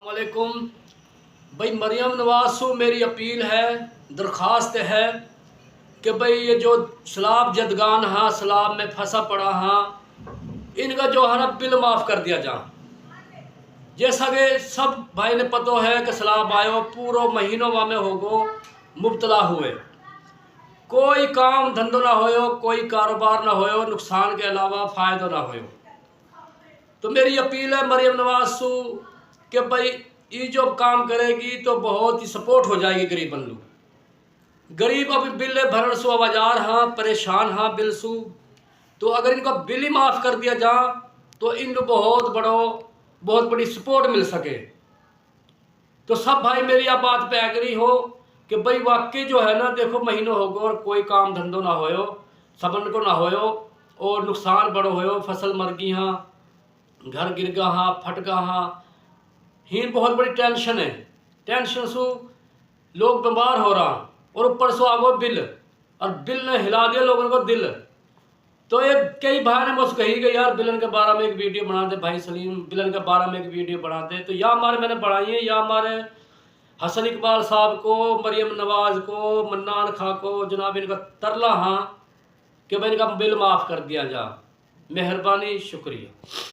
वालेकुम भाई। मरियम नवाज से मेरी अपील है, दरख्वास्त है कि भाई ये जो सैलाब जदगान हाँ सैलाब में फंसा पड़ा हाँ, इनका जो है ना बिल माफ़ कर दिया जा। जैसा कि सब भाई ने पता है कि सैलाब आयो पूरा महीनों में होगो मुब्तला हुए, कोई काम धंधो ना होयो, कोई कारोबार ना होयो, नुकसान के अलावा फ़ायदा ना होयो। तो मेरी अपील है मरियम नवाज से कि भाई ये जो काम करेगी तो बहुत ही सपोर्ट हो जाएगी गरीबन लोग। गरीब अभी बिल भरण सो आवाजार हाँ, परेशान हाँ बिल सु। तो अगर इनका बिल ही माफ़ कर दिया जा तो इन बहुत बड़ी सपोर्ट मिल सके। तो सब भाई मेरी आप बात पे एग्री हो कि भाई वाकई जो है ना, देखो महीनों हो गए और कोई काम धंधो ना होयो, सबन को ना होयो और नुकसान बड़ो होयो, फसल मर गई हाँ, घर गिर गया हाँ, फट गया हाँ, ही बहुत बड़ी टेंशन है। टेंशन से लोग बीमार हो रहा और ऊपर से आगो बिल, और बिल ने हिला दिया लोगों को दिल। तो ये कई भाई ने मुझसे कही गई यार बिलन के बारे में एक वीडियो बना दे, भाई सलीम बिलन के बारे में एक वीडियो बना दे। तो या हमारे मैंने बढ़ाई है, या हमारे हसन इकबाल साहब को, मरियम नवाज को, मन्नान खां को जनाब इनका तरला हाँ कि भाई इनका बिल माफ़ कर दिया जा। मेहरबानी, शुक्रिया।